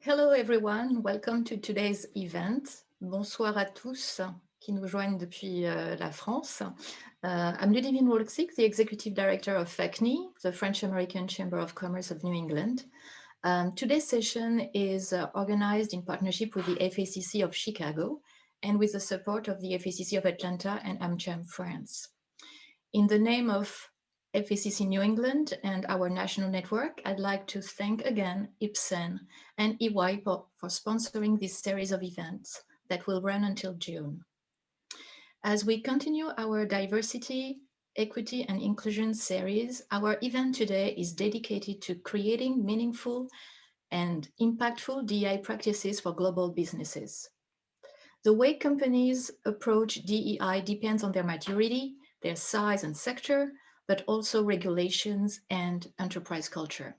Hello everyone, welcome to today's event. Bonsoir à tous qui nous joignent depuis la France. I'm Ludivine Wolksik, the Executive Director of FACCNE, the French-American Chamber of Commerce of New England. Today's session is organized in partnership with the FACC of Chicago and with the support of the FACC of Atlanta and AmCham France. In the name of FACC New England and our national network, I'd like to thank again Ipsen and EY for sponsoring this series of events that will run until June. As we continue our diversity, equity, and inclusion series, our event today is dedicated to creating meaningful and impactful DEI practices for global businesses. The way companies approach DEI depends on their maturity, their size and sector, but also regulations and enterprise culture.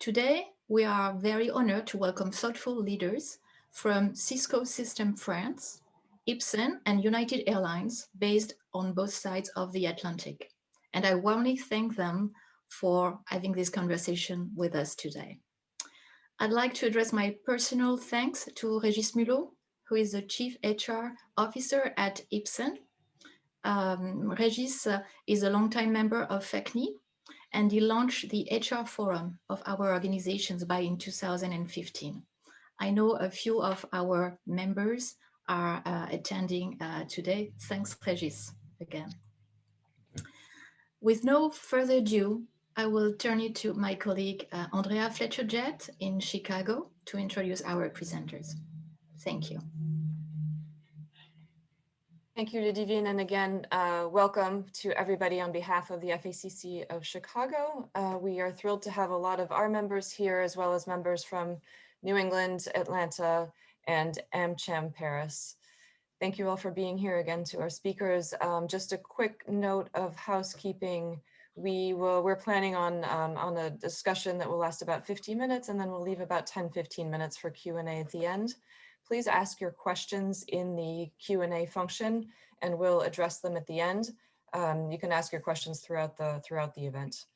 Today, we are very honored to welcome thoughtful leaders from CiscoSystems France, Ipsen, and United Airlines, based on both sides of the Atlantic. And I warmly thank them for having this conversation with us today. I'd like to address my personal thanks to Régis Mulot, who is the Chief HR Officer at Ipsen. Régis is a longtime member of FACCNE, and he launched the HR forum of our organizations back in 2015. I know a few of our members are attending today. Thanks, Régis, again. With no further ado, I will turn it to my colleague, Andrea Fletcher-Jett in Chicago, to introduce our presenters. Thank you. Thank you, Ludivine, and again, welcome to everybody on behalf of the FACC of Chicago. We are thrilled to have a lot of our members here, as well as members from New England, Atlanta, and AmCham Paris. Thank you all for being here. Again, to our speakers. Just a quick note of housekeeping. We're planning on a discussion that will last about 15 minutes, and then we'll leave about 10-15 minutes for Q&A at the end. Please ask your questions in the Q&A function, and we'll address them at the end. You can ask your questions throughout the event.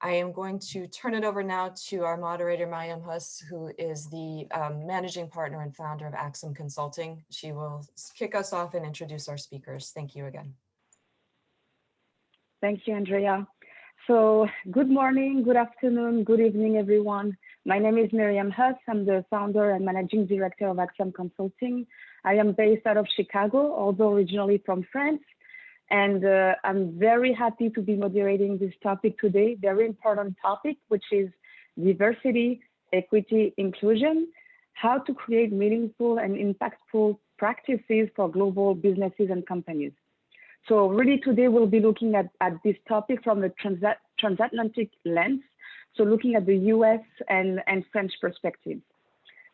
I am going to turn it over now to our moderator, Mariam Huss, who is the managing partner and founder of Axxum Consulting. She will kick us off and introduce our speakers. Thank you again. Thank you, Andrea. So good morning, good afternoon, good evening, everyone. My name is Mariam Huss. I'm the founder and managing director of Axxum Consulting. I am based out of Chicago, although originally from France. And I'm very happy to be moderating this topic today, very important topic, which is diversity, equity, inclusion, how to create meaningful and impactful practices for global businesses and companies. So really today we'll be looking at this topic from a transatlantic lens. So looking at the US and French perspective.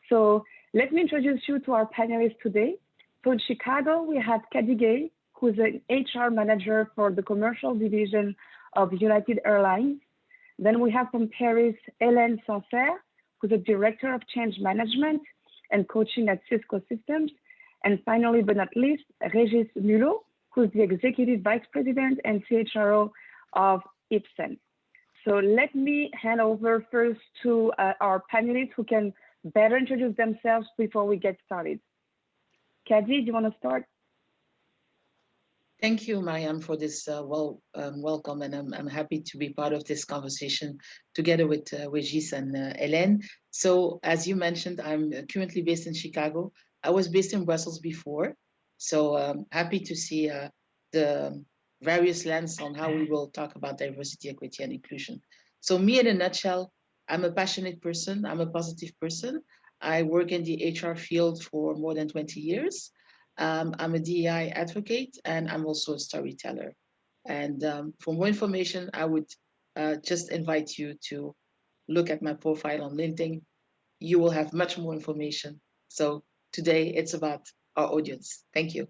So let me introduce you to our panelists today. So in Chicago, we have Khady Gaye, who's an HR manager for the commercial division of United Airlines. Then we have from Paris, Hélène Sancerres, who's a director of change management and coaching at CiscoSystems. And finally, but not least, Régis Mulot, who's the executive vice president and CHRO of Ipsen. So let me hand over first to our panelists who can better introduce themselves before we get started. Khady, do you want to start? Thank you, Mariam, for this welcome, and I'm happy to be part of this conversation together with Régis and Hélène. So as you mentioned, I'm currently based in Chicago. I was based in Brussels before, so happy to see the various lens on how we will talk about diversity, equity, and inclusion. So me, in a nutshell, I'm a passionate person. I'm a positive person. I work in the HR field for more than 20 years. I'm a DEI advocate, and I'm also a storyteller. And for more information, I would just invite you to look at my profile on LinkedIn. You will have much more information. So today it's about our audience. Thank you.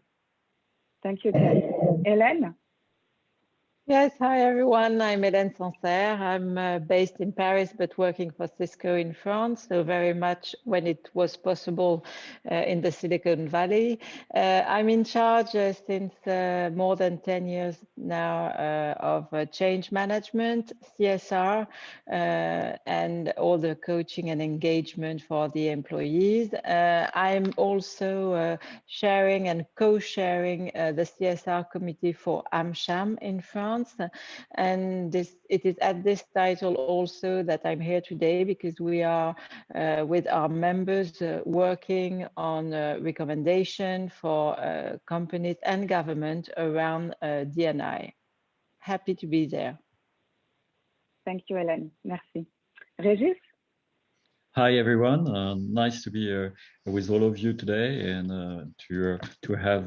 Thank you, Khady. Hélène? Yes, hi everyone. I'm Hélène Sancerres. I'm based in Paris, but working for Cisco in France. So very much when it was possible in the Silicon Valley. I'm in charge since more than 10 years now of change management, CSR, and all the coaching and engagement for the employees. I'm also sharing and co-sharing the CSR committee for AmCham in France. And it is at this title also that I'm here today, because we are with our members working on recommendation for companies and government around D&I. Happy to be there. Thank you, Hélène. Merci. Régis? Hi everyone, nice to be with all of you today and to have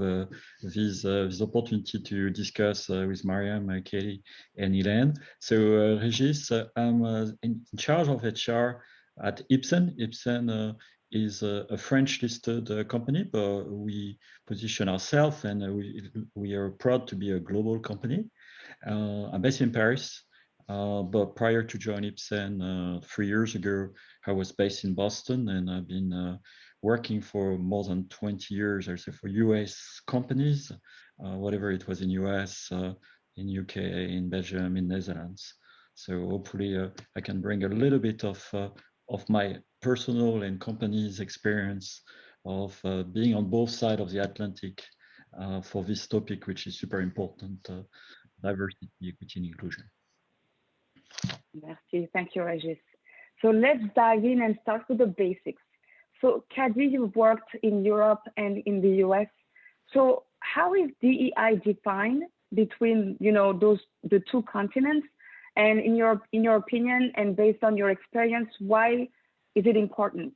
this opportunity to discuss with Mariam, Khady, and Hélène. So Régis, I'm in charge of HR at Ipsen. Ipsen is a French listed company, but we position ourselves and we are proud to be a global company. I'm based in Paris. But prior to join Ipsen 3 years ago, I was based in Boston, and I've been working for more than 20 years also for US companies, whatever it was in US, in UK, in Belgium, in Netherlands. So hopefully I can bring a little bit of my personal and company's experience of being on both sides of the Atlantic for this topic, which is super important, diversity, equity, and inclusion. Merci. Thank you, Régis. So let's dive in and start with the basics. So Khady, you've worked in Europe and in the US. So how is DEI defined between the two continents? And in your opinion and based on your experience, why is it important?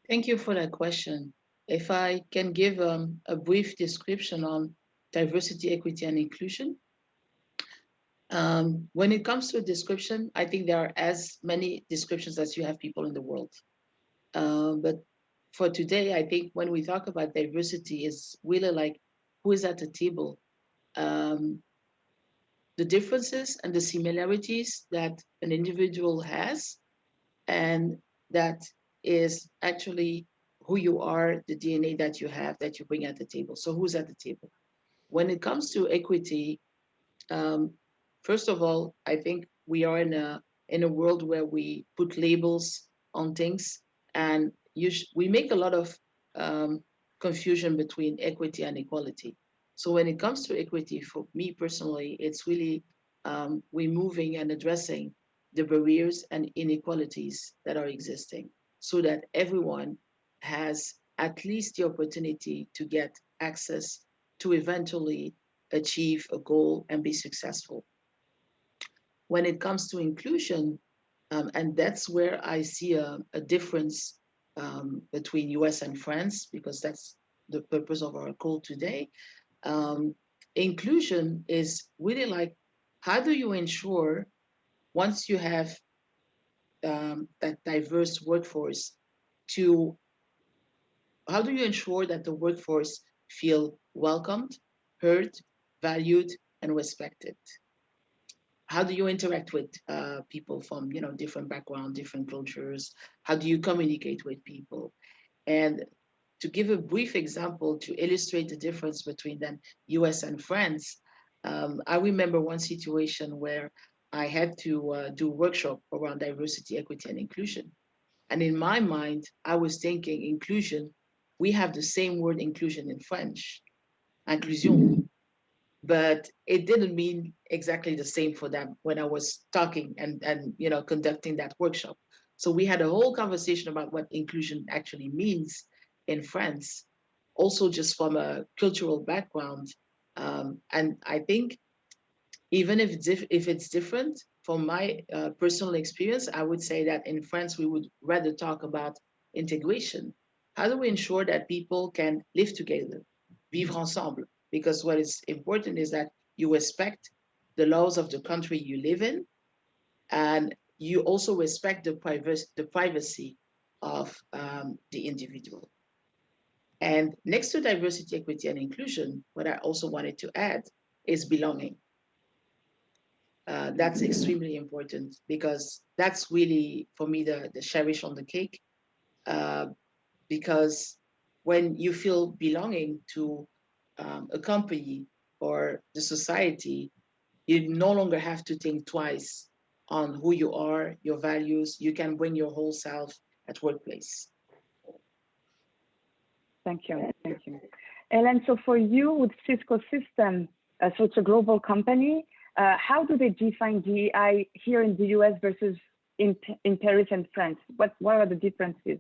Thank you for that question. If I can give a brief description on diversity, equity, and inclusion. When it comes to a description, I think there are as many descriptions as you have people in the world. But for today, I think when we talk about diversity, it's really like who is at the table. The differences and the similarities that an individual has, and that is actually who you are, the DNA that you have, that you bring at the table. So who's at the table? When it comes to equity, first of all, I think we are in a world where we put labels on things, and we make a lot of confusion between equity and equality. So when it comes to equity, for me personally, it's really removing and addressing the barriers and inequalities that are existing, so that everyone has at least the opportunity to get access to eventually achieve a goal and be successful. When it comes to inclusion, and that's where I see a difference between US and France, because that's the purpose of our call today. Inclusion is really like, how do you ensure, once you have that diverse workforce, how do you ensure that the workforce feel welcomed, heard, valued, and respected? How do you interact with people from different backgrounds, different cultures? How do you communicate with people? And to give a brief example to illustrate the difference between the US and France, I remember one situation where I had to do a workshop around diversity, equity, and inclusion. And in my mind, I was thinking inclusion, we have the same word inclusion in French, inclusion. But it didn't mean exactly the same for them when I was talking and conducting that workshop. So we had a whole conversation about what inclusion actually means in France, also just from a cultural background. And I think even if it's different, from my personal experience, I would say that in France, we would rather talk about integration. How do we ensure that people can live together, vivre ensemble? Because what is important is that you respect the laws of the country you live in, and you also respect the privacy of the individual. And next to diversity, equity, and inclusion, what I also wanted to add is belonging. That's extremely important because that's really, for me, the cherry on the cake. Because when you feel belonging to a company or the society, you no longer have to think twice on who you are, your values. You can bring your whole self at workplace. Thank you. Thank you. Hélène, so for you with CiscoSystems, so it's a global company, how do they define DEI here in the US versus in Paris and France? What are the differences?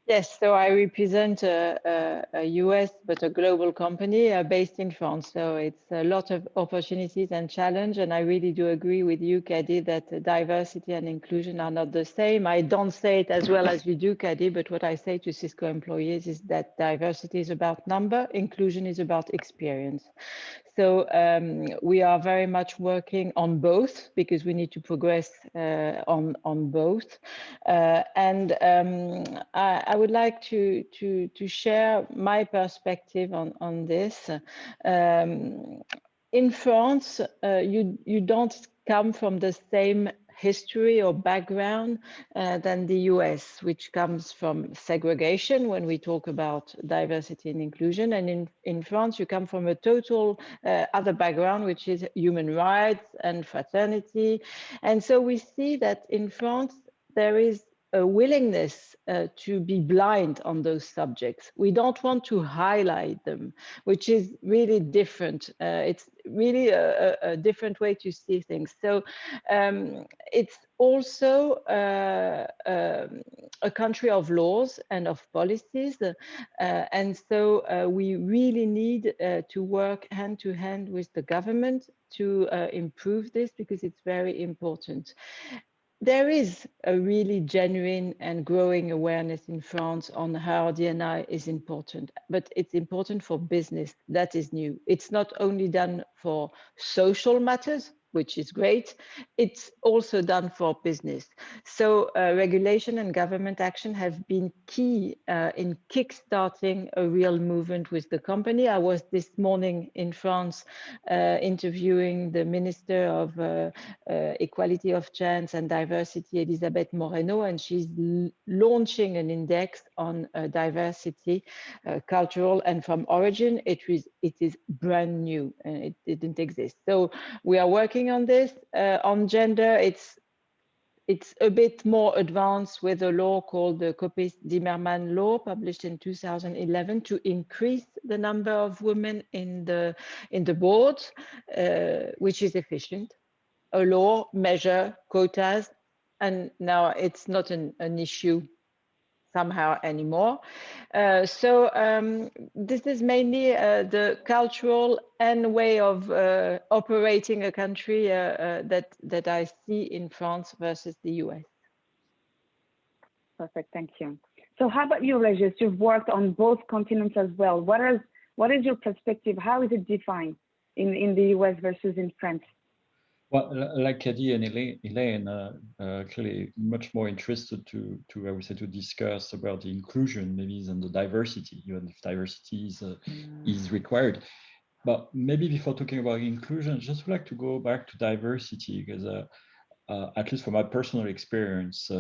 Yes, so I represent a US, but a global company based in France. So it's a lot of opportunities and challenge. And I really do agree with you, Khady, that diversity and inclusion are not the same. I don't say it as well as you do, Khady, but what I say to Cisco employees is that diversity is about number, inclusion is about experience. So we are very much working on both because we need to progress on both. I would like to share my perspective on this. In France, you don't come from the same history or background than the US, which comes from segregation when we talk about diversity and inclusion. And in France, you come from a total other background, which is human rights and fraternity. And so we see that in France, there is a willingness to be blind on those subjects. We don't want to highlight them, which is really different. It's really a different way to see things. So it's also a country of laws and of policies. And so we really need to work hand to hand with the government to improve this because it's very important. There is a really genuine and growing awareness in France on how D&I is important, but it's important for business. That is new. It's not only done for social matters, which is great, it's also done for business. So regulation and government action have been key in kickstarting a real movement with the company. I was this morning in France interviewing the Minister of Equality of Chance and Diversity, Elisabeth Moreno, and she's launching an index on diversity, cultural and from origin. It is brand new and it didn't exist. So we are working on this. On gender, it's a bit more advanced with a law called the Copé-Zimmermann law, published in 2011, to increase the number of women in the board, which is efficient. A law measure quotas, and now it's not an issue somehow anymore. So this is mainly the cultural and way of operating a country that I see in France versus the US. Perfect, thank you. So how about you, Régis? You've worked on both continents as well. What is your perspective? How is it defined in the US versus in France? Well, like Khady and Hélène, clearly much more interested to I would say to discuss about the inclusion maybe than the diversity, even if diversity is required. But maybe before talking about inclusion, just would like to go back to diversity because at least from my personal experience,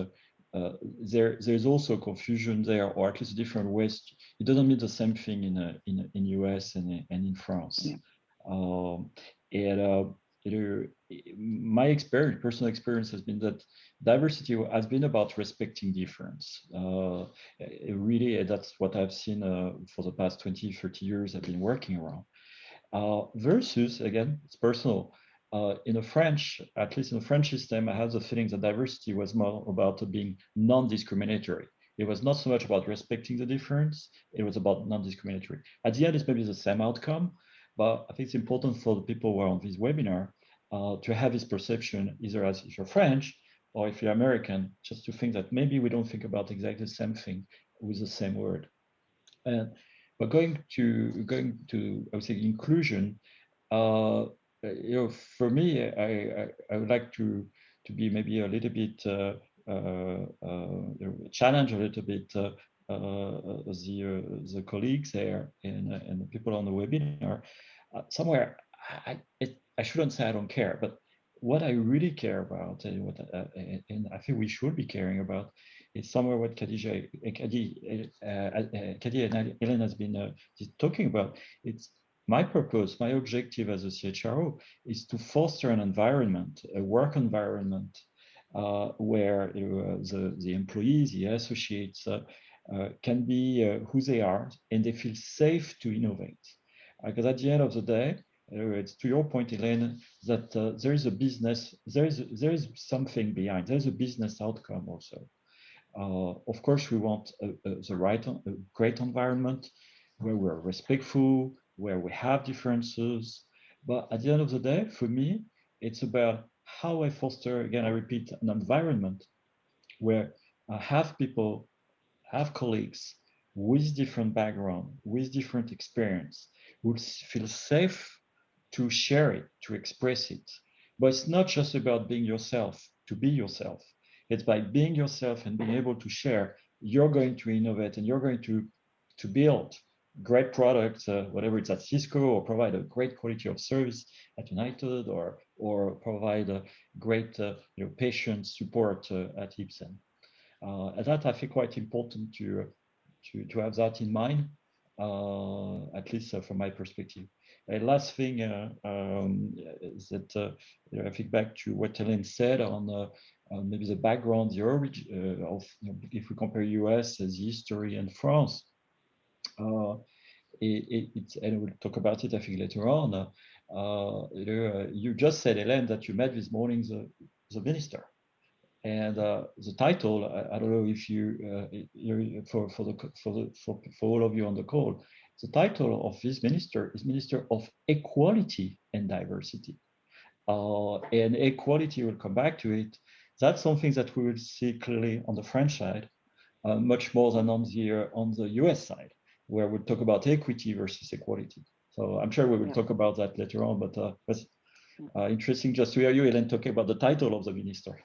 there's also confusion there, or at least different ways. It doesn't mean the same thing in US and in France. Yeah. My experience, personal experience, has been that diversity has been about respecting difference. Really, that's what I've seen for the past 20, 30 years I've been working around. Versus, again, it's personal. In the French, at least in the French system, I have the feeling that diversity was more about being non-discriminatory. It was not so much about respecting the difference, it was about non-discriminatory. At the end, it's maybe the same outcome, but I think it's important for the people who are on this webinar to have this perception, either as if you're French or if you're American, just to think that maybe we don't think about exactly the same thing with the same word. But going to I would say inclusion, for me, I would like to be maybe a little bit challenge a little bit the colleagues there and the people on the webinar. Somewhere, I shouldn't say I don't care, but what I really care about, and I think we should be caring about, is somewhere what Khady and Hélène has been talking about. It's my purpose, my objective as a CHRO is to foster an environment, a work environment, where the employees, the associates can be who they are, and they feel safe to innovate. Because at the end of the day, it's to your point, Hélène, that there is a business, there is something behind. There's a business outcome also. Of course, we want a great environment where we're respectful, where we have differences. But at the end of the day, for me, it's about how I foster, again, I repeat, an environment where I have people, have colleagues with different background, with different experience, who feel safe to share it, to express it. But it's not just about being yourself, to be yourself. It's by being yourself and being able to share, you're going to innovate and you're going to build great products, whatever it's at Cisco, or provide a great quality of service at United, or provide a great patient support at Ipsen. And that I think quite important to have that in mind, at least from my perspective. Last thing is that I think back to what Hélène said on maybe the background, the origin of, if we compare US as history and France, and we'll talk about it I think later on. You just said, Hélène, that you met this morning the minister. And the title, I don't know if for all of you on the call, the title of this minister is Minister of Equality and Diversity. And equality, we'll come back to it. That's something that we will see clearly on the French side, much more than on the US side, where we'll talk about equity versus equality. So I'm sure we will talk about that later on, but interesting just to hear you, Hélène, talking about the title of the minister.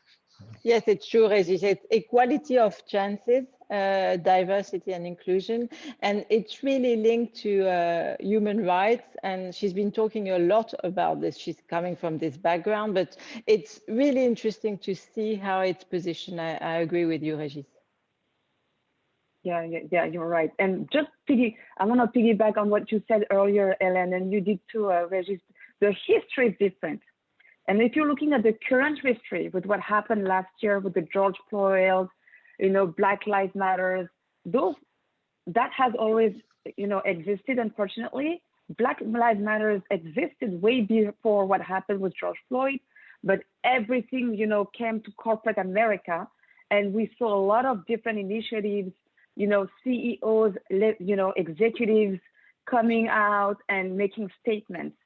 Yes, it's true, Régis. It's equality of chances, diversity and inclusion. And it's really linked to human rights. And she's been talking a lot about this. She's coming from this background, but it's really interesting to see how it's positioned. I agree with you, Régis. Yeah, you're right. And just I want to piggyback on what you said earlier, Hélène, and you did too, Régis. The history is different. And if you're looking at the current history with what happened last year with the George Floyd, Black Lives Matter, that has always, existed. Unfortunately, Black Lives Matter existed way before what happened with George Floyd, but everything, came to corporate America, and we saw a lot of different initiatives, CEOs, executives coming out and making statements.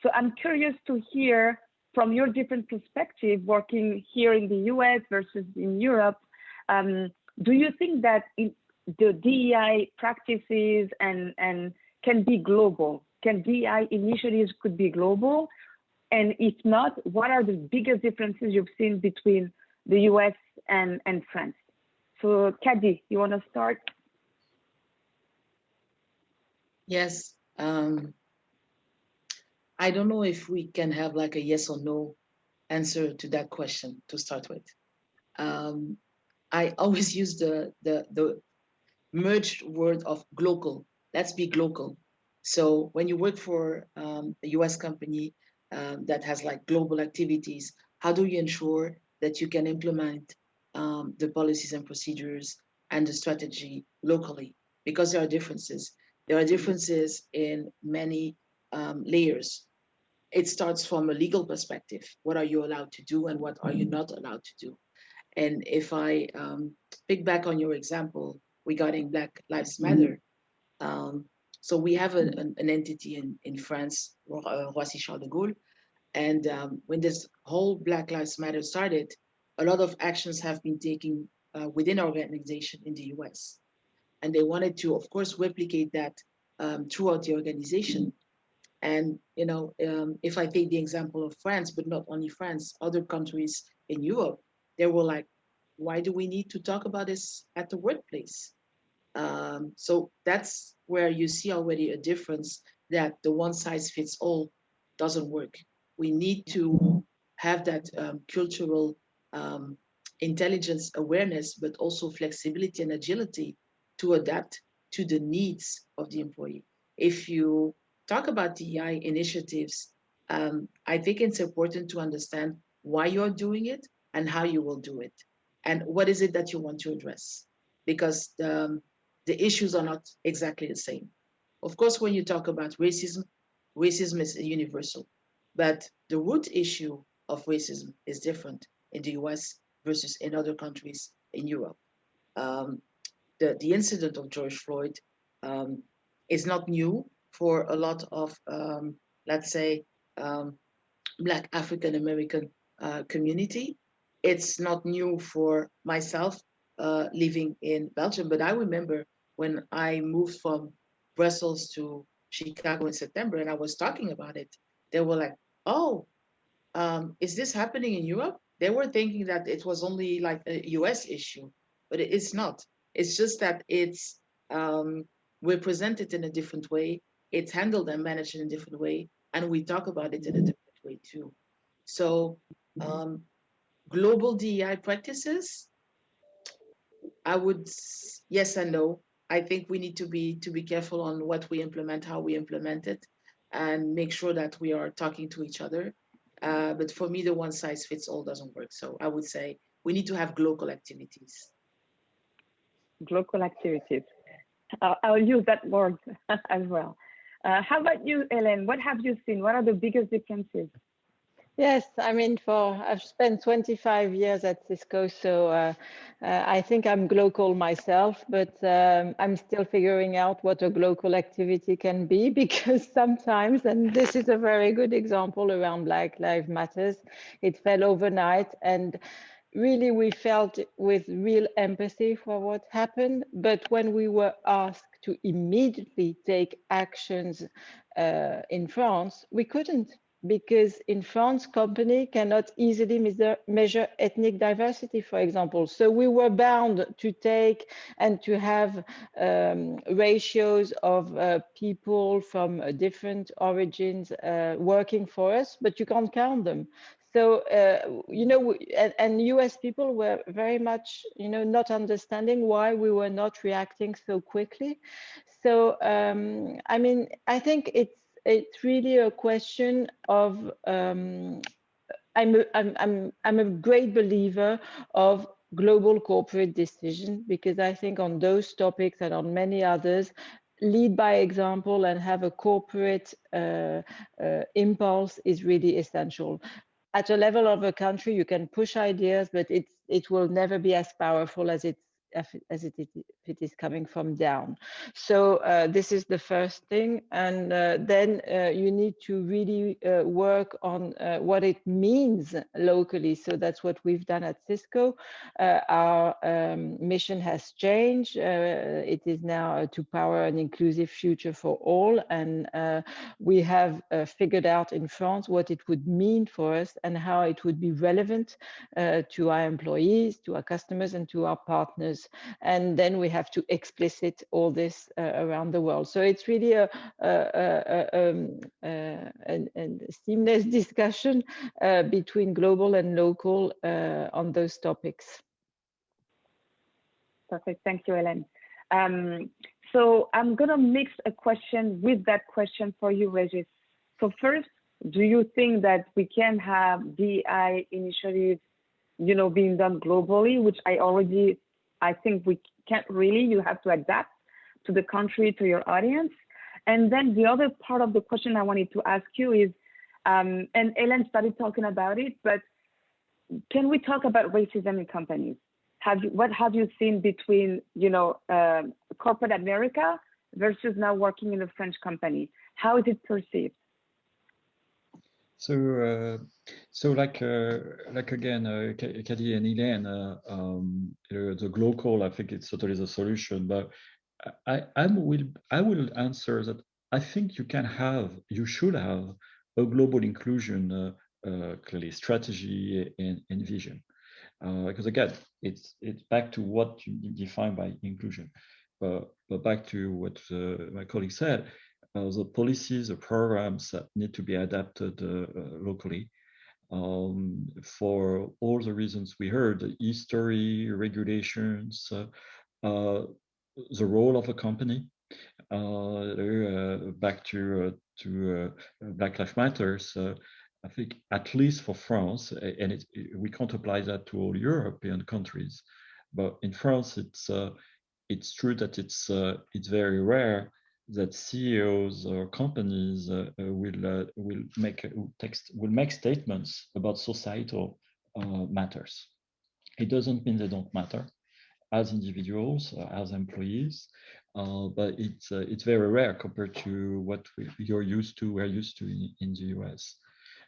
So I'm curious to hear from your different perspective, working here in the US versus in Europe, do you think that the DEI practices and can be global? Can DEI initiatives could be global? And if not, what are the biggest differences you've seen between the US and France? So Khady, you want to start? Yes. I don't know if we can have like a yes or no answer to that question to start with. I always use the merged word of global. Let's be global. So when you work for a US company that has like global activities, how do you ensure that you can implement the policies and procedures and the strategy locally? Because there are differences. There are differences in many layers. It starts from a legal perspective. What are you allowed to do and what are you not allowed to do? And if I pick back on your example regarding Black Lives Matter, so we have an entity in France, Roissy Charles de Gaulle, and when this whole Black Lives Matter started, a lot of actions have been taken within our organization in the US. And they wanted to, of course, replicate that throughout the organization. And, if I take the example of France, but not only France, other countries in Europe, they were like, why do we need to talk about this at the workplace? So that's where you see already a difference, that the one size fits all doesn't work. We need to have that cultural intelligence awareness, but also flexibility and agility to adapt to the needs of the employee. If you talk about DEI initiatives, I think it's important to understand why you're doing it and how you will do it. And what is it that you want to address? Because the issues are not exactly the same. Of course, when you talk about racism, racism is universal, but the root issue of racism is different in the US versus in other countries in Europe. The incident of George Floyd is not new for a lot of, let's say, Black African American community. It's not new for myself living in Belgium, but I remember when I moved from Brussels to Chicago in September and I was talking about it, they were like, oh, is this happening in Europe? They were thinking that it was only like a US issue, but it's not. It's just that it's represented in a different way. It's handled and managed in a different way. And we talk about it in a different way too. So global DEI practices, I would, yes and no. I think we need to be careful on what we implement, how we implement it, and make sure that we are talking to each other. But for me, the one size fits all doesn't work. So I would say we need to have global activities. Global activities. I'll use that word as well. How about you, Hélène? What have you seen? What are the biggest differences? Yes, I mean, I've spent 25 years at Cisco, so I think I'm global myself, but I'm still figuring out what a global activity can be, because sometimes, and this is a very good example around Black Lives Matters, it fell overnight, and really we felt with real empathy for what happened. But when we were asked to immediately take actions in France, we couldn't, because in France, company cannot easily measure ethnic diversity, for example. So we were bound to take and to have ratios of people from different origins working for us, but you can't count them. So, you know, and US people were very much, you know, not understanding why we were not reacting so quickly. So, I mean, I think it's really a question of I'm a great believer of global corporate decision, because I think on those topics and on many others, lead by example and have a corporate impulse is really essential. At a level of a country, you can push ideas, but it will never be as powerful as it is coming from down. So this is the first thing. And then you need to really work on what it means locally. So that's what we've done at Cisco. Our mission has changed. It is now to power an inclusive future for all. And we have figured out in France what it would mean for us and how it would be relevant to our employees, to our customers, and to our partners. And then we have to explicit all this around the world. So it's really a seamless discussion between global and local on those topics. Perfect. Thank you, Hélène. So I'm going to mix a question with that question for you, Régis. So first, do you think that we can have DEI initiatives, you know, being done globally, which I think we can't really, you have to adapt to the country, to your audience. And then the other part of the question I wanted to ask you is, and Hélène started talking about it, but can we talk about racism in companies? What have you seen between, you know, corporate America versus now working in a French company? How is it perceived? So, like again, Khady and Hélène, the global, I think it's totally the solution. But I will answer that. I think you should have a global inclusion clearly strategy and vision, because again, it's back to what you define by inclusion. But back to what my colleague said. the policies, the programs that need to be adapted locally for all the reasons we heard, the history, regulations, the role of a company. Back to Black Lives Matters, I think at least for France, and we can't apply that to all European countries, but in France, it's true that it's very rare that CEOs or companies will make statements about societal matters. It doesn't mean they don't matter as individuals, as employees, but it's very rare compared to what we're used to in the US.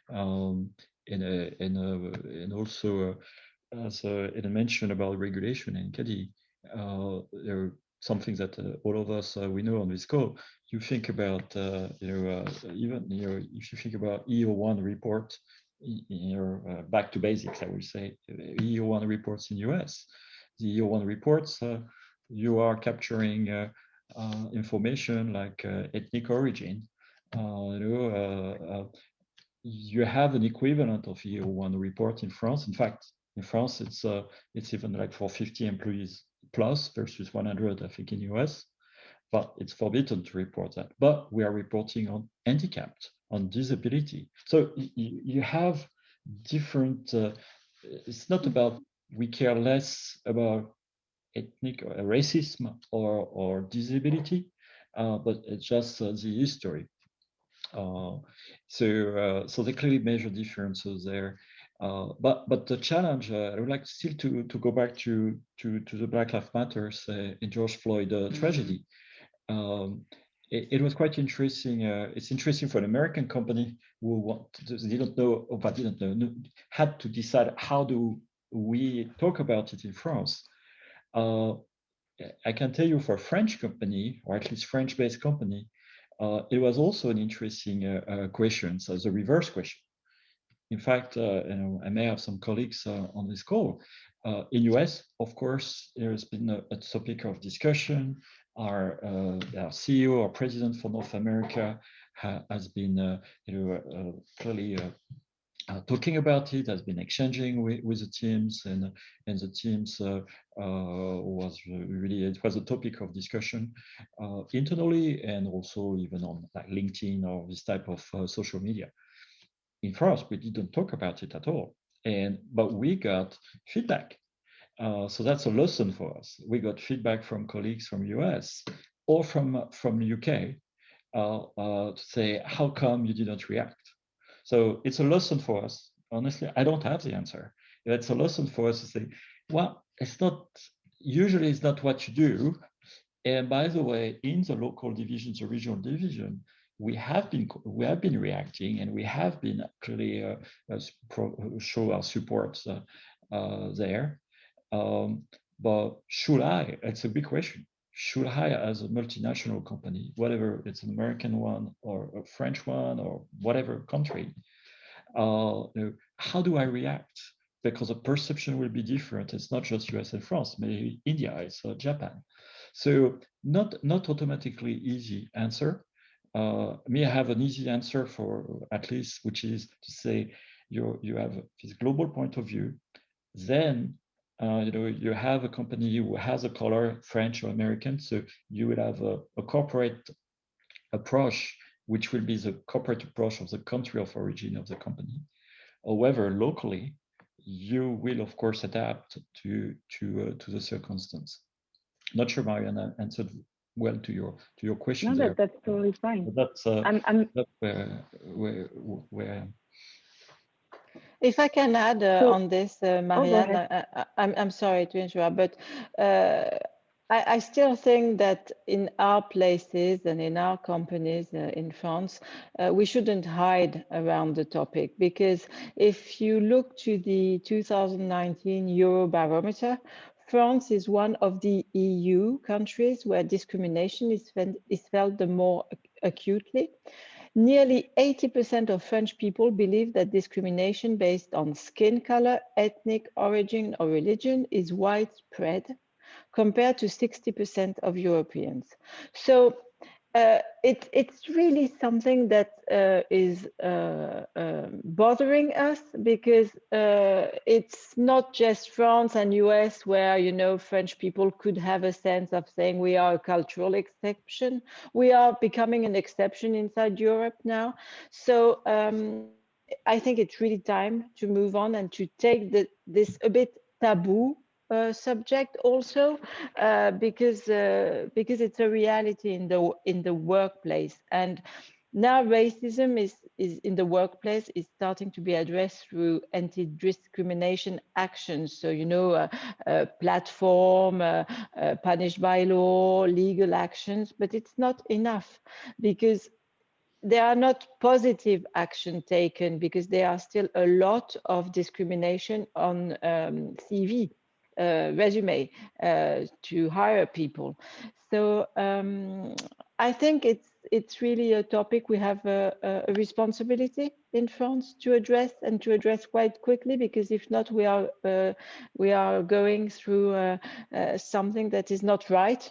And also, as Hélène mentioned about regulation and Khady, there are some things that all of us we know on this call. You think about even if you think about EO1 report, back to basics, I would say EO1 reports in US. The EO1 reports, you are capturing information like ethnic origin. You have an equivalent of EO1 report in France. In fact, in France, it's even like for 50 employees plus versus 100, I think, in US. But it's forbidden to report that. But we are reporting on handicapped, on disability. So you have different. It's not about we care less about ethnic or racism or disability, but it's just the history. So they clearly measure differences there. But the challenge, I would like still to go back to the Black Lives Matters in George Floyd tragedy. It was quite interesting. It's interesting for an American company who didn't know, had to decide how do we talk about it in France. I can tell you for a French company, or at least French-based company, it was also an interesting question, so the reverse question. In fact, I may have some colleagues on this call. In US, of course, there has been a topic of discussion. Our CEO or president for North America has been clearly talking about it, has been exchanging with the teams, and the teams was really, it was a topic of discussion internally and also even on like LinkedIn or this type of social media. In France, we didn't talk about it at all, but we got feedback. So that's a lesson for us. We got feedback from colleagues from US or from UK to say, how come you didn't react? So it's a lesson for us. Honestly, I don't have the answer. It's a lesson for us to say, well, usually it's not what you do. And by the way, in the local divisions, the regional division, we have been reacting, and we have been clearly show our support there. But should I? It's a big question. Should I, as a multinational company, whatever it's an American one or a French one or whatever country, how do I react? Because the perception will be different. It's not just US and France, maybe India, it's Japan. So not automatically easy answer. May I have an easy answer for at least, which is to say you have this global point of view, then you have a company who has a color, French or American, so you will have a corporate approach, which will be the corporate approach of the country of origin of the company. However, locally, you will of course adapt to the circumstance. Not sure Mariam answered well to your question. No, that's totally fine. But that's where If I can add on this, Mariam, I'm sorry to interrupt, but I still think that in our places and in our companies in France, we shouldn't hide around the topic, because if you look to the 2019 Eurobarometer, France is one of the EU countries where discrimination is felt the more acutely. Nearly 80% of French people believe that discrimination based on skin color, ethnic origin, or religion is widespread, compared to 60% of Europeans. So It's really something that is bothering us, because it's not just France and US where, you know, French people could have a sense of saying we are a cultural exception. We are becoming an exception inside Europe now. So I think it's really time to move on and to take this a bit taboo subject also, because it's a reality in the workplace. And now racism is in the workplace is starting to be addressed through anti-discrimination actions. So, you know, platform, punished by law, legal actions, but it's not enough, because there are not positive action taken, because there are still a lot of discrimination on CV. Resume to hire people. So I think it's really a topic we have a responsibility in France to address, and to address quite quickly, because if not, we are going through something that is not right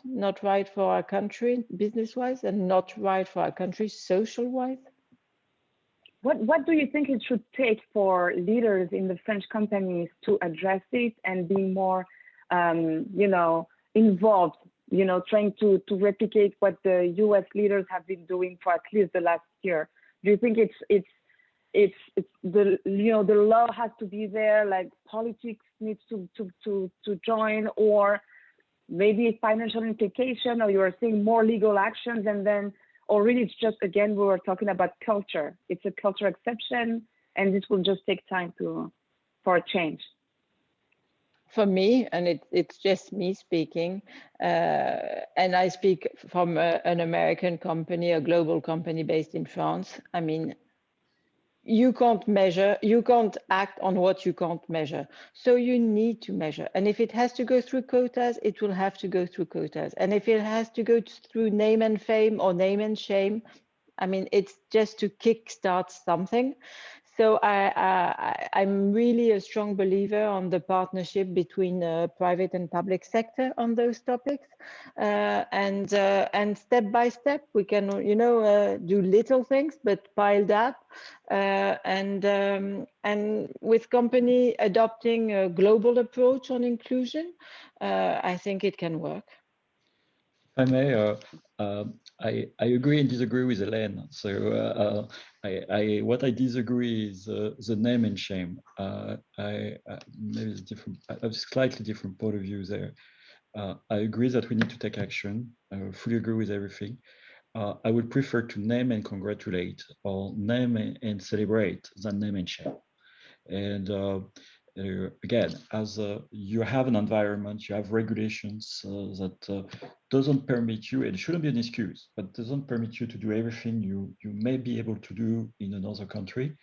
for our country business-wise, and not right for our country social-wise. What do you think it should take for leaders in the French companies to address it and be more, you know, involved, you know, trying to replicate what the US leaders have been doing for at least the last year? Do you think it's the, you know, the law has to be there, like politics needs to join, or maybe financial implication, or you are seeing more legal actions, and then, or really it's just, again, we were talking about culture. It's a culture exception, and this will just take time for a change. For me, and it's just me speaking, and I speak from an American company, a global company based in France. I mean, you can't measure, you can't act on what you can't measure. So you need to measure. And if it has to go through quotas, it will have to go through quotas. And if it has to go through name and fame or name and shame, I mean, it's just to kickstart something. So I'm really a strong believer on the partnership between private and public sector on those topics, and step by step we can, you know, do little things but piled up, and with company adopting a global approach on inclusion, I think it can work. If I may, I agree and disagree with Hélène. So what I disagree is the name and shame. Maybe it's different. I have a slightly different point of view there. I agree that we need to take action. I fully agree with everything. I would prefer to name and congratulate, or name and celebrate, than name and shame. And again, as you have an environment, you have regulations that doesn't permit you, and it shouldn't be an excuse, but doesn't permit you to do everything you may be able to do in another country.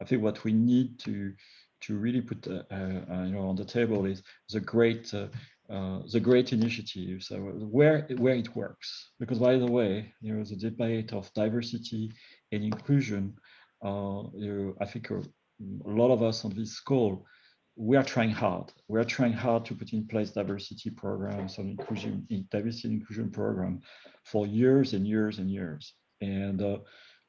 I think what we need to really put you know, on the table is the great initiatives where it works. Because, by the way, you know, the debate of diversity and inclusion, I think a lot of us on this call, we are trying hard. We are trying hard to put in place diversity programs and diversity and inclusion program for years and years and years. And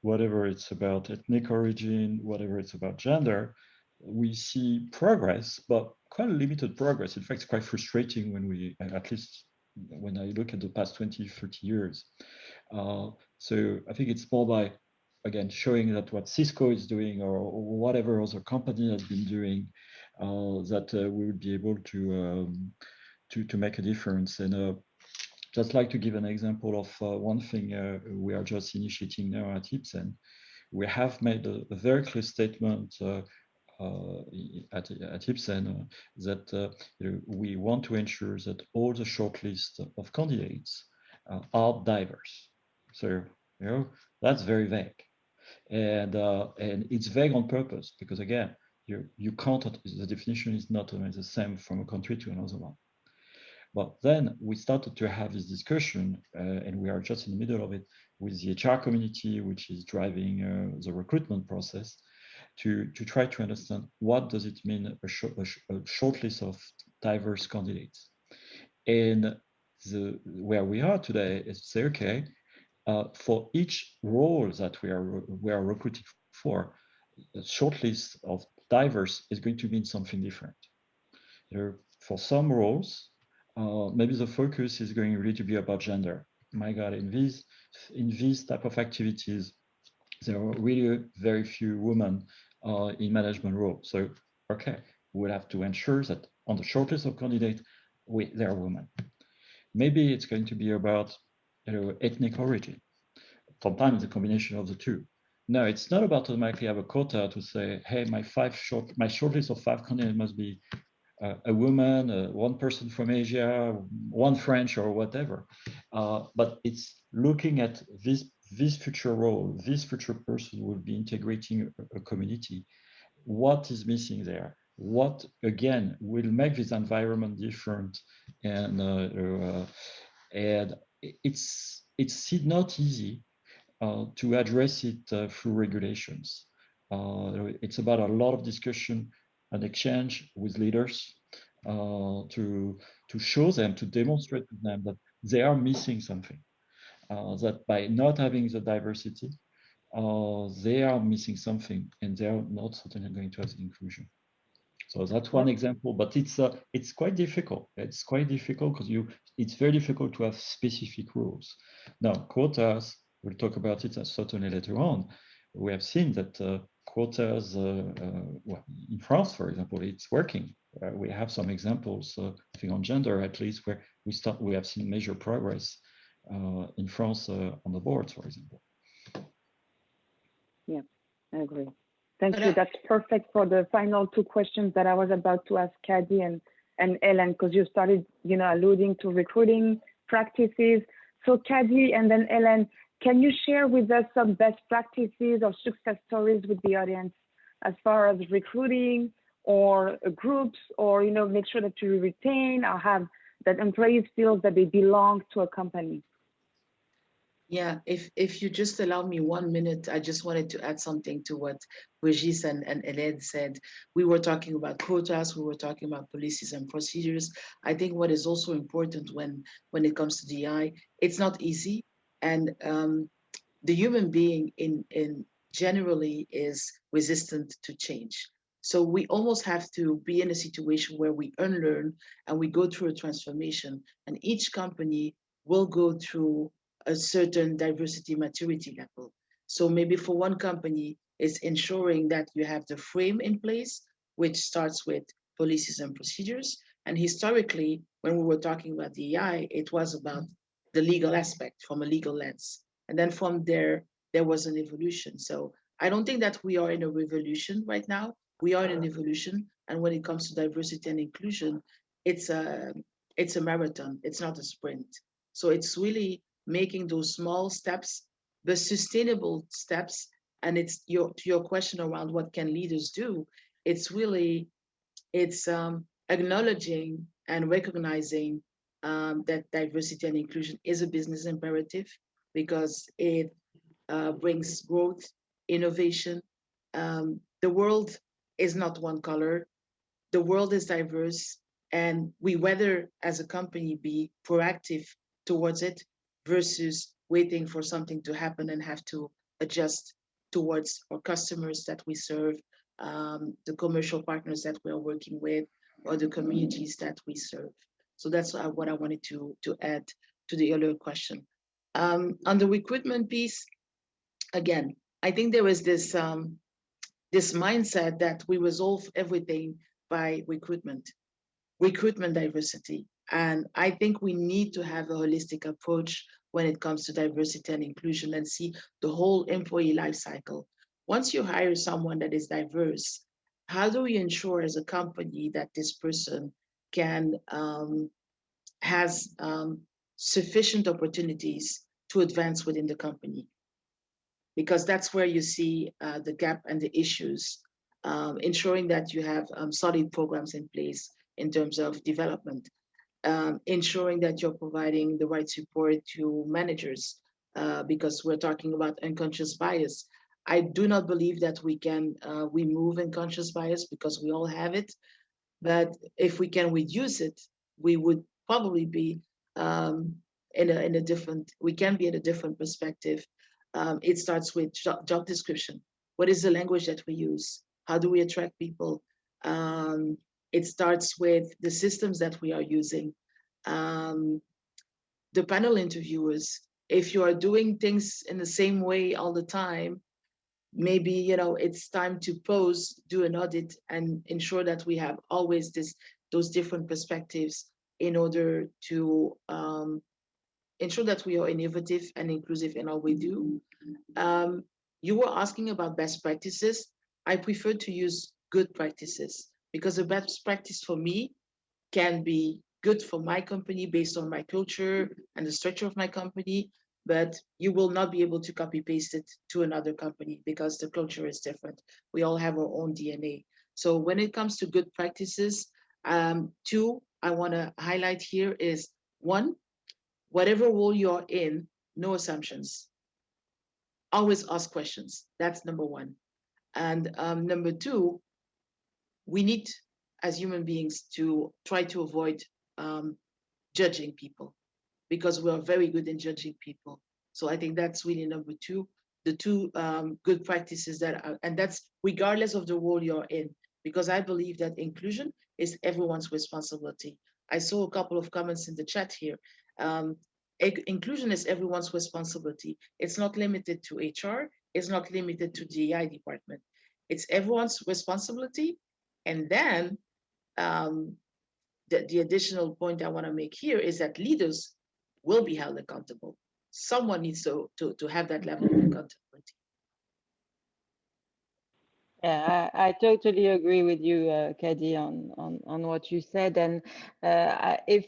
whatever it's about ethnic origin, whatever it's about gender, we see progress, but quite limited progress. In fact, it's quite frustrating when at least when I look at the past 20, 30 years. So I think it's more by, again, showing that what Cisco is doing, or whatever other company has been doing, that we would be able to make a difference. And just like to give an example of one thing we are just initiating now at Ipsen. We have made a very clear statement at Ipsen that you know, we want to ensure that all the shortlist of candidates are diverse. So, you know, that's very vague. And it's vague on purpose, because again, you can't, the definition is not the same from a country to another one. But then we started to have this discussion, and we are just in the middle of it, with the HR community, which is driving the recruitment process, to try to understand what does it mean, a short list of diverse candidates. And where we are today is to say, okay, for each role that we are recruiting for, the shortlist of diverse is going to mean something different. For some roles, maybe the focus is going really to be about gender. My God, in these type of activities, there are really very few women in management roles. So, okay, we'll have to ensure that on the shortlist of candidates, there are women. Maybe it's going to be about ethnic origin. Sometimes it's a combination of the two. No, it's not about automatically have a quota to say, hey, my shortlist of 5 candidates must be a woman, one person from Asia, one French or whatever. But it's looking at this future role, this future person will be integrating a community. What is missing there? What, again, will make this environment different? And it's not easy to address it through regulations. It's about a lot of discussion and exchange with leaders to show them, to demonstrate to them that they are missing something, that by not having the diversity, they are missing something and they are not certainly going to have the inclusion. So that's one example, but it's quite difficult. It's quite difficult because it's very difficult to have specific rules. Now, quotas, we'll talk about it certainly later on. We have seen that quotas, well, in France, for example, it's working. We have some examples, I think on gender at least, where we have seen major progress in France on the boards, for example. Yeah, I agree. Thank you. That's perfect for the final 2 questions that I was about to ask Khady and Hélène, because you started, alluding to recruiting practices. So Khady and then Hélène, can you share with us some best practices or success stories with the audience as far as recruiting or groups, or make sure that you retain or have that employees feel that they belong to a company? Yeah, if you just allow me 1 minute, I just wanted to add something to what Régis and Hélène said. We were talking about quotas, we were talking about policies and procedures. I think what is also important when it comes to DEI, it's not easy. And the human being in generally is resistant to change. So we almost have to be in a situation where we unlearn and we go through a transformation, and each company will go through a certain diversity maturity level. So maybe for one company, it's ensuring that you have the frame in place, which starts with policies and procedures. And historically, when we were talking about DEI, it was about the legal aspect from a legal lens. And then from there was an evolution. So I don't think that we are in a revolution right now. We are in an evolution. And when it comes to diversity and inclusion, it's a marathon. It's not a sprint. So it's really making those small steps, the sustainable steps. And it's to your question around what can leaders do, it's acknowledging and recognizing that diversity and inclusion is a business imperative, because it brings growth, innovation. The world is not one color. The world is diverse, and we whether as a company be proactive towards it versus waiting for something to happen and have to adjust towards our customers that we serve, the commercial partners that we're working with, or the communities that we serve. So that's what I wanted to add to the earlier question. On the recruitment piece, again, I think there is this mindset that we resolve everything by recruitment diversity. And I think we need to have a holistic approach when it comes to diversity and inclusion and see the whole employee life cycle. Once you hire someone that is diverse, how do we ensure as a company that this person has sufficient opportunities to advance within the company? Because that's where you see the gap and the issues, ensuring that you have solid programs in place in terms of development, ensuring that you're providing the right support to managers, because we're talking about unconscious bias. I do not believe that we can remove unconscious bias, because we all have it. But if we can reduce it, we would probably be in a different, we can be in a different perspective. It starts with job description. What is the language that we use? How do we attract people? It starts with the systems that we are using. The panel interviewers, if you are doing things in the same way all the time, maybe, you know, it's time to pause, do an audit, and ensure that we have always those different perspectives in order to ensure that we are innovative and inclusive in all we do. You were asking about best practices. I prefer to use good practices because a best practice for me can be good for my company based on my culture and the structure of my company, but you will not be able to copy paste it to another company because the culture is different. We all have our own DNA. So when it comes to good practices, two I want to highlight here is one, whatever role you're in, no assumptions. Always ask questions. That's number one. And number two, we need as human beings to try to avoid judging people because we are very good in judging people. So I think that's really number two, the two good practices that are, and that's regardless of the role you're in, because I believe that inclusion is everyone's responsibility. I saw a couple of comments in the chat here. Inclusion is everyone's responsibility. It's not limited to HR. It's not limited to the DEI department. It's everyone's responsibility. And then the additional point I want to make here is that leaders will be held accountable. Someone needs to have that level of accountability. Yeah, I totally agree with you, Khady, on what you said. And if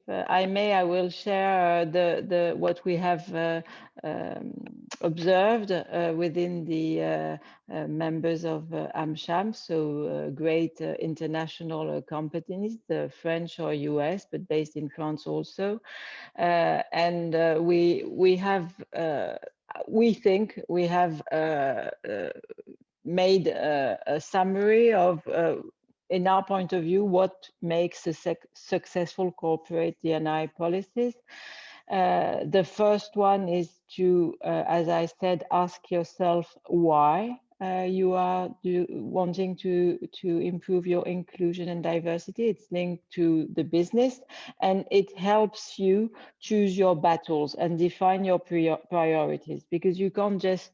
I may, I will share what we have observed within the members of AmCham, so great international companies, French or US, but based in France also. And we think we have made a summary of, in our point of view, what makes a successful corporate D&I policies. The first one is to, as I said, ask yourself why you are wanting to improve your inclusion and diversity. It's linked to the business, and it helps you choose your battles and define your priorities, because you can't just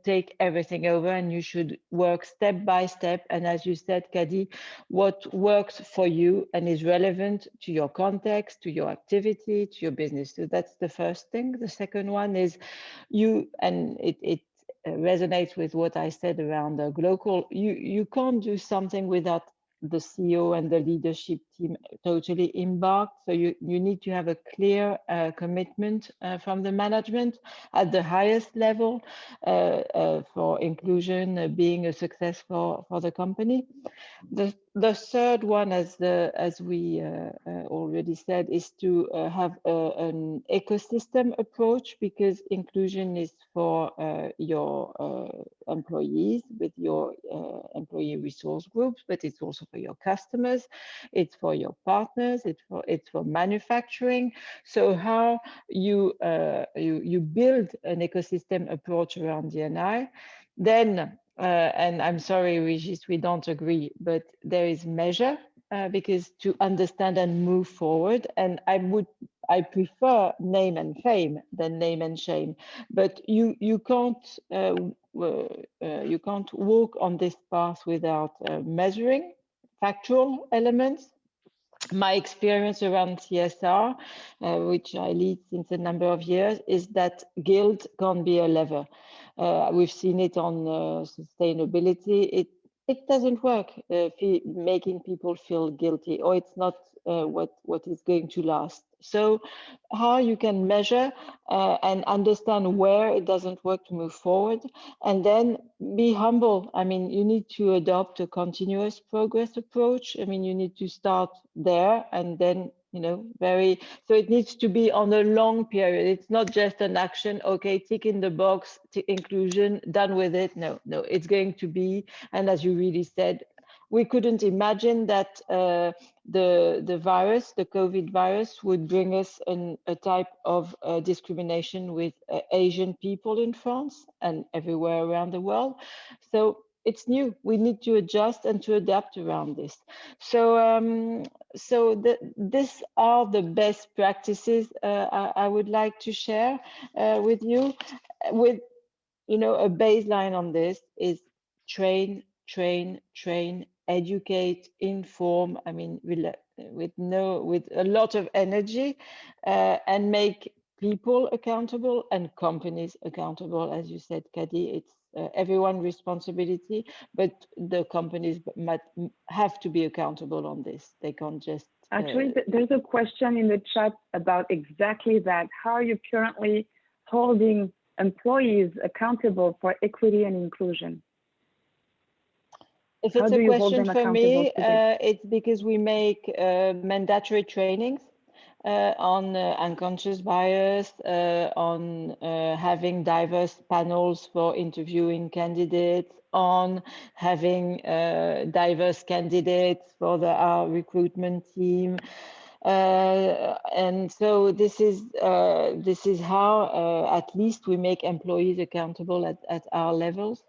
take everything over, and you should work step by step. And as you said, Khady, what works for you and is relevant to your context, to your activity, to your business. So that's the first thing. The second one is and it resonates with what I said around the global. You can't do something without the CEO and the leadership team totally embarked. So you need to have a clear commitment from the management at the highest level for inclusion being a success for the company. The third one, as we already said, is to have an ecosystem approach, because inclusion is for your employees with your employee resource groups, but it's also for your customers, it's for your partners, it's for manufacturing. So how you build an ecosystem approach around D&I, then and I'm sorry, Régis, we don't agree, but there is measure because to understand and move forward. And I prefer name and fame than name and shame. But you can't walk on this path without measuring factual elements. My experience around CSR, which I lead since a number of years, is that guilt can't be a lever. We've seen it on sustainability. It doesn't work making people feel guilty, or it's not what is going to last. So how you can measure and understand where it doesn't work to move forward, and then be humble. I mean, you need to adopt a continuous progress approach. I mean, you need to start there and then, so it needs to be on a long period. It's not just an action, okay, tick in the box, inclusion, done with it. No, it's going to be, and as you really said, we couldn't imagine that the virus, the COVID virus, would bring us a type of discrimination with Asian people in France and everywhere around the world. So it's new. We need to adjust and to adapt around this. So, these are the best practices I would like to share with you. With a baseline on this is train, educate, inform. I mean, with a lot of energy, and make people accountable and companies accountable. As you said, Khady, it's everyone's responsibility, but the companies might have to be accountable on this. They can't just Actually, there's a question in the chat about exactly that. How are you currently holding employees accountable for equity and inclusion? If it's a question for me, it's because we make mandatory trainings on unconscious bias, on having diverse panels for interviewing candidates, on having diverse candidates for our recruitment team. And so this is how at least we make employees accountable at our levels.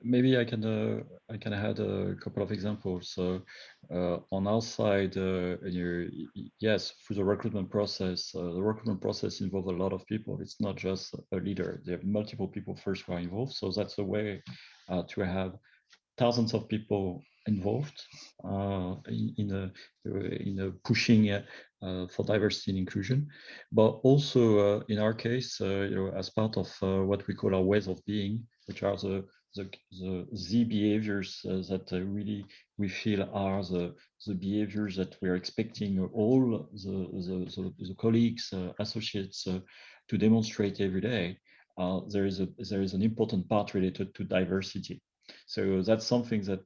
Maybe I can add a couple of examples. So on our side, yes, through the recruitment process involves a lot of people. It's not just a leader. There are multiple people first who are involved. So that's a way to have thousands of people involved in pushing for diversity and inclusion, but also in our case, as part of what we call our ways of being, which are the behaviors that really we feel are the behaviors that we are expecting all the colleagues, associates to demonstrate every day. There is an important part related to diversity. So that's something that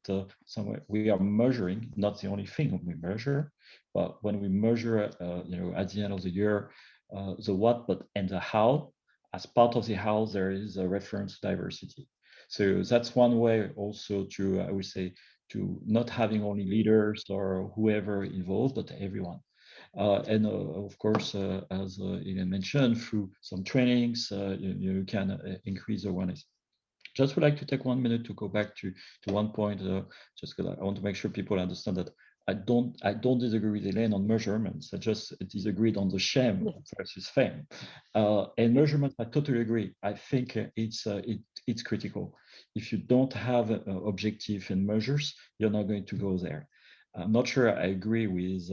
we are measuring, not the only thing we measure, but when we measure, at the end of the year, the what, but and the how, as part of the how, there is a reference to diversity. So that's one way also to, I would say, to not having only leaders or whoever involved, but everyone. And of course, as Hélène mentioned, through some trainings, you can increase awareness. Just would like to take 1 minute to go back to one point, just because I want to make sure people understand that I don't disagree with Hélène on measurements. I just disagreed on the shame versus fame. And measurement, I totally agree. I think it's critical. If you don't have objective and measures, you're not going to go there. I'm not sure I agree with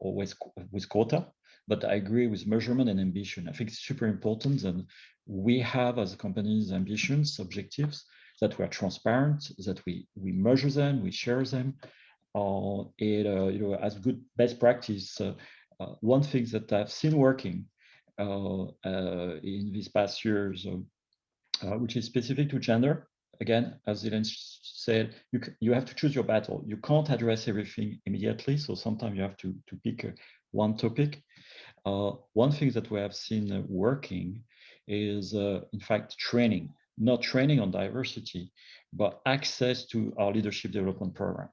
always with quota, but I agree with measurement and ambition. I think it's super important, and we have as companies ambitions, objectives that we are transparent, that we measure them, we share them. As good best practice, one thing that I've seen working in these past years, which is specific to gender. Again, as Hélène said, you have to choose your battle. You can't address everything immediately, so sometimes you have to pick one topic. One thing that we have seen working is, in fact, training. Not training on diversity, but access to our leadership development program.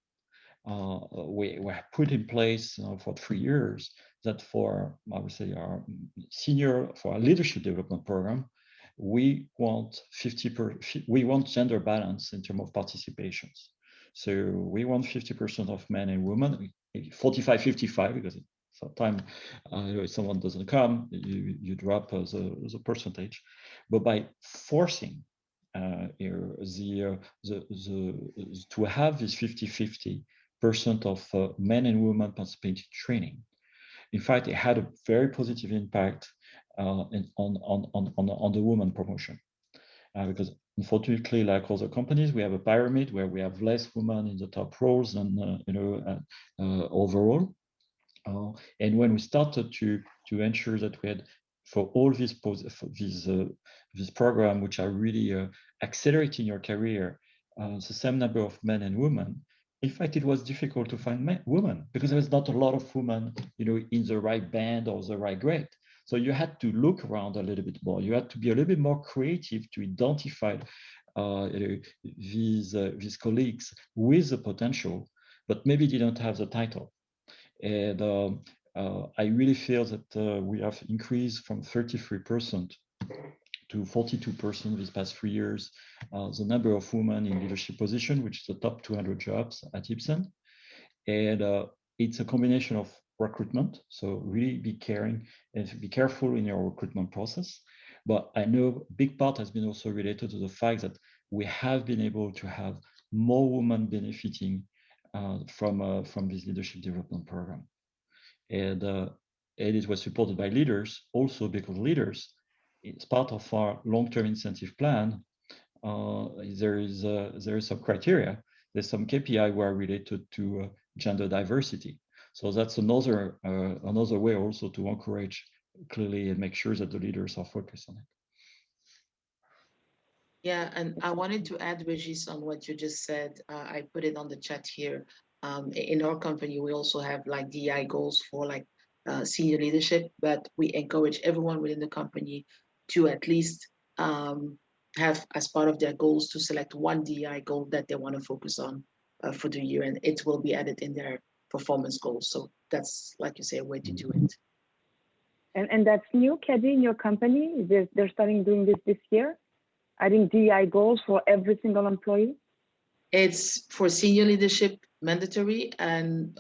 We have put in place for 3 years that for, I would say, our leadership development program, we want gender balance in terms of participations. So we want 50% of men and women, 45-55, because sometimes if someone doesn't come, you drop the percentage. But by forcing to have this 50-50% of men and women participating in training, in fact, it had a very positive impact on the woman promotion. Because unfortunately, like other companies, we have a pyramid where we have less women in the top roles than overall. And when we started to ensure that we had for all this program, which are really accelerating your career, the same number of men and women. In fact, it was difficult to find women because there was not a lot of women, in the right band or the right grade. So you had to look around a little bit more. You had to be a little bit more creative to identify these colleagues with the potential, but maybe didn't have the title. And I really feel that we have increased from 33% to 42% these past 3 years, the number of women in leadership position, which is the top 200 jobs at Ipsen. And it's a combination of recruitment. So really be caring and be careful in your recruitment process. But I know a big part has been also related to the fact that we have been able to have more women benefiting from this leadership development program. And it was supported by leaders also, because leaders, it's part of our long-term incentive plan. There is some criteria. There's some KPI were related to gender diversity. So that's another way also to encourage clearly and make sure that the leaders are focused on it. Yeah, and I wanted to add, Régis, on what you just said. I put it on the chat here. In our company, we also have like DEI goals for like senior leadership, but we encourage everyone within the company to at least have as part of their goals to select one DEI goal that they want to focus on for the year, and it will be added in their performance goals. So that's, like you say, a way to do it. And that's new, Khady, in your company? They're starting doing this year? Adding DEI goals for every single employee? It's for senior leadership mandatory, and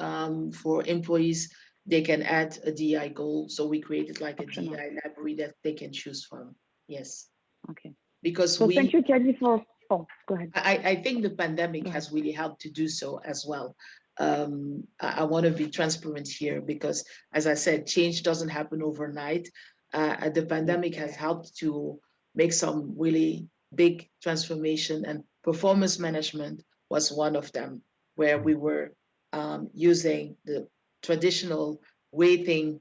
for employees, they can add a DEI goal. So we created like a DEI library that they can choose from. Yes. Okay. Because so thank you, Khady, for, oh, go ahead. I think the pandemic has really helped to do so as well. I want to be transparent here because, as I said, change doesn't happen overnight. The pandemic has helped to make some really big transformation, and performance management was one of them, where we were using the traditional weighting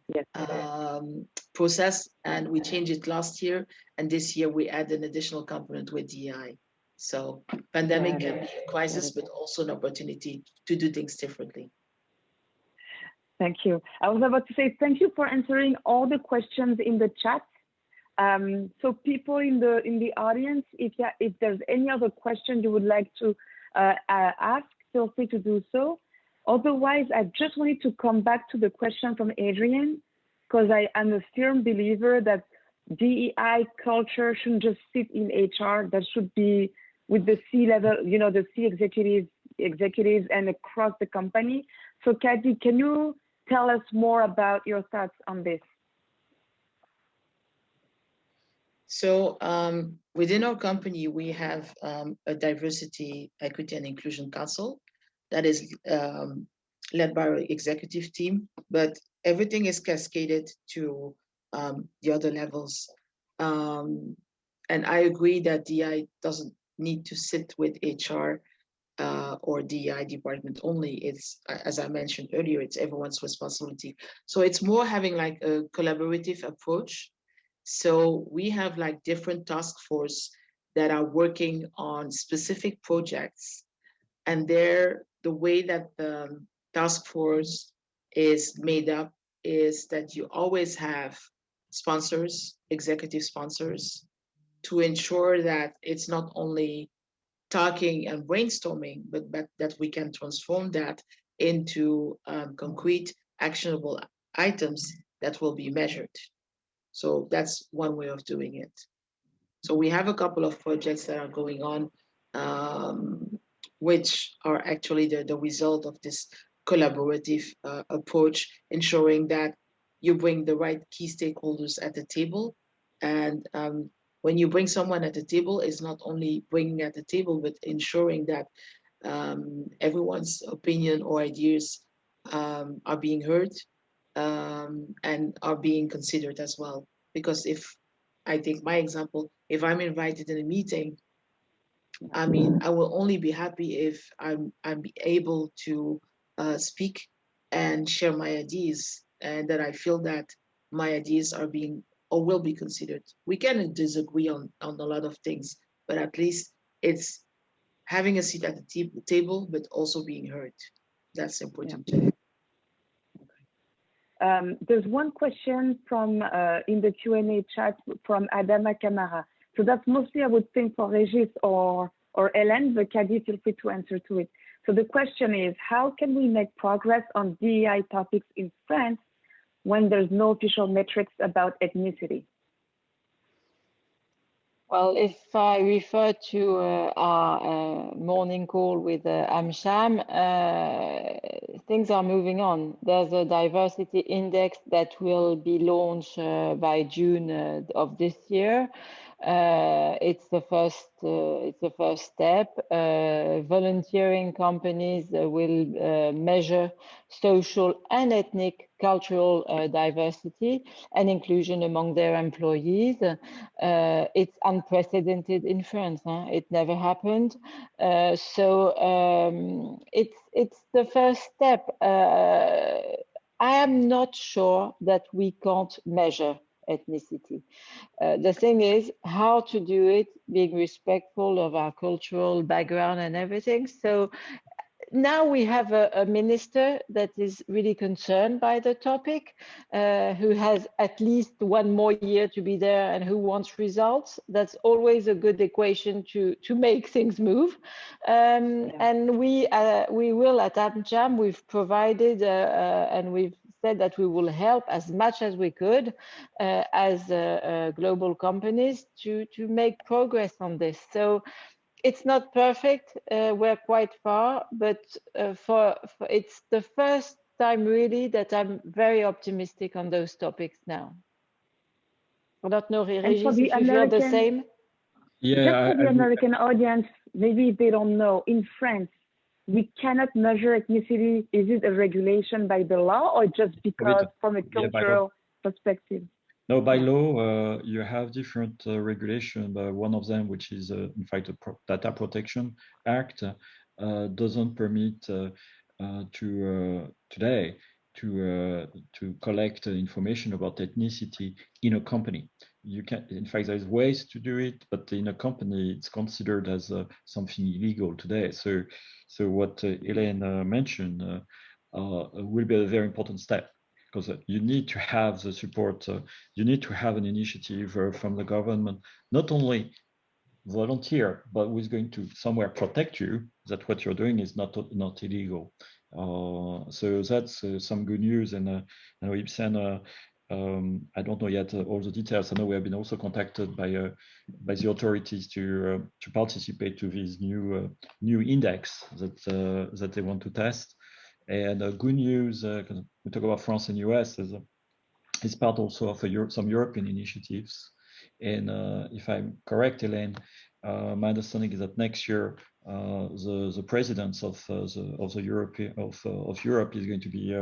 process, and we changed it last year, and this year we add an additional component with DEI. So pandemic can be a crisis, but also an opportunity to do things differently. Thank you. I was about to say thank you for answering all the questions in the chat. So people in the audience, if there's any other question you would like to ask, feel free to do so. Otherwise, I just wanted to come back to the question from Adrian, because I am a firm believer that DEI culture shouldn't just sit in HR. That should be with the C-level, you know, the C executives and across the company. So Khady, can you tell us more about your thoughts on this? So within our company, we have a diversity, equity, and inclusion council that is led by our executive team, but everything is cascaded to the other levels. And I agree that DEI doesn't need to sit with HR or DEI department only. It's, as I mentioned earlier, it's everyone's responsibility. So it's more having like a collaborative approach. So we have like different task force that are working on specific projects, and the way that the task force is made up is that you always have sponsors, executive sponsors, to ensure that it's not only talking and brainstorming, but that we can transform that into concrete, actionable items that will be measured. So that's one way of doing it. So we have a couple of projects that are going on, which are actually the result of this collaborative approach, ensuring that you bring the right key stakeholders at the table. And when you bring someone at the table, it's not only bringing at the table, but ensuring that everyone's opinion or ideas are being heard and are being considered as well. Because if I take my example, if I'm invited in a meeting, I mean, I will only be happy if I'm able to speak and share my ideas, and that I feel that my ideas are being or will be considered. We can disagree on a lot of things, but at least it's having a seat at the table, but also being heard. That's important too. There's one question from in the Q&A chat from Adama Kamara. So that's mostly, I would think, for Régis or Hélène, but Khady, feel free to answer to it. So the question is, how can we make progress on DEI topics in France when there's no official metrics about ethnicity? Well, if I refer to our morning call with AmSham, things are moving on. There's a diversity index that will be launched by June of this year. It's the first step. Volunteering companies will measure social and ethnic, cultural diversity and inclusion among their employees. It's unprecedented in France. Huh? It never happened. So it's the first step. I am not sure that we can't measure ethnicity. The thing is how to do it, being respectful of our cultural background and everything. So now we have a minister that is really concerned by the topic, who has at least one more year to be there and who wants results. That's always a good equation to make things move. And we will at AmSham, we've provided and we've said that we will help as much as we could as global companies to make progress on this. So it's not perfect, we're quite far, but it's the first time really that I'm very optimistic on those topics now. I don't know, Régis, if you feel the same? Yeah, just for the American audience, maybe they don't know, in France, we cannot measure ethnicity. Is it a regulation by the law or just because from a cultural perspective? No, by law, you have different regulation, but one of them, which is in fact a Data Protection Act, doesn't permit today to collect information about ethnicity in a company. You can, in fact, there's ways to do it, but in a company, it's considered as something illegal today. So what Hélène mentioned will be a very important step. Because you need to have the support, you need to have an initiative from the government, not only volunteer, but who's going to somewhere protect you, that what you're doing is not illegal. So that's some good news. And Ipsen, I don't know yet all the details. I know we have been also contacted by the authorities to participate to this new index that they want to test. And good news, because we talk about France and US, is part also of some European initiatives. And if I'm correct, Hélène, my understanding is that next year the presidents of Europe is going to be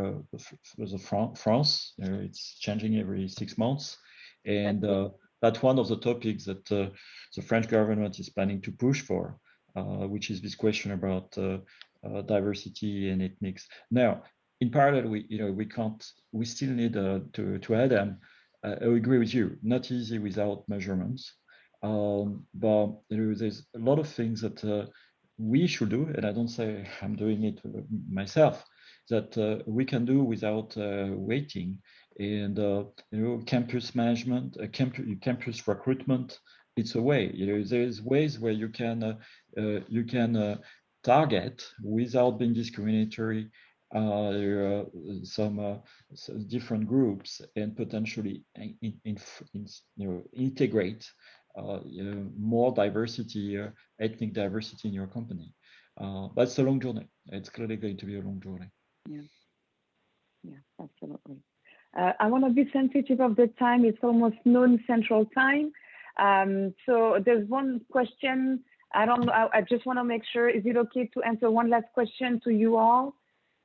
France. It's changing every 6 months, and that's one of the topics that the French government is planning to push for, which is this question about diversity and ethnics. Now, in parallel, we still need to add them. I agree with you, not easy without measurements, but there's a lot of things that we should do, and I don't say I'm doing it myself, that we can do without waiting. And campus management, campus recruitment, it's a way. There's ways where you can target without being discriminatory some different groups and potentially integrate more diversity, ethnic diversity in your company. But it's a long journey. It's clearly going to be a long journey. Yeah, absolutely. I want to be sensitive of the time. It's almost noon Central Time. So there's one question. I don't know. I just want to make sure, is it okay to answer one last question to you all,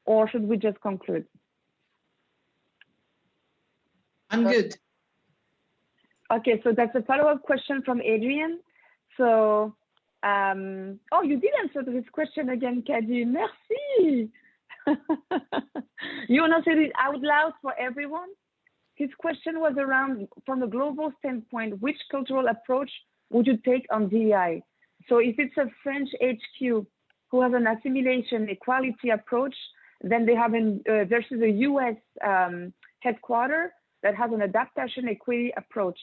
or should we just conclude? I'm good. Okay, so that's a follow-up question from Adrian. So, oh, you did answer this question again, Khady. Merci. You want to say it out loud for everyone? His question was around, from a global standpoint, which cultural approach would you take on DEI? So if it's a French HQ who has an assimilation equality approach, then they have versus a US headquarter that has an adaptation equity approach.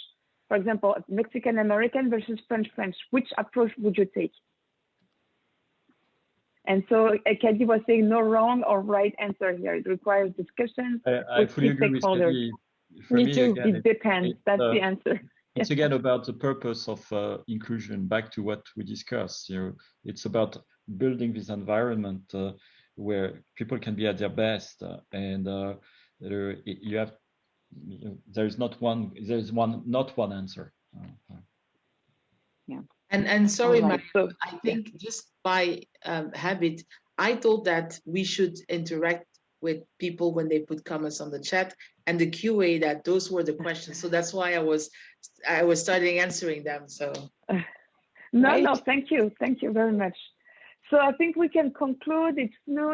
For example, Mexican American versus French French, which approach would you take? And so Khady was saying no wrong or right answer here. It requires discussion with key stakeholders. Me too, again, it depends. That's the answer. It's again about the purpose of inclusion, back to what we discussed. It's about building this environment where people can be at their best, and there's not one answer. Yeah. And sorry, right. Mariam, I think just by habit, I thought that we should interact with people when they put comments on the chat, and the QA, that those were the questions. So that's why I was starting answering them. So no, thank you very much. So I think we can conclude. It's smooth.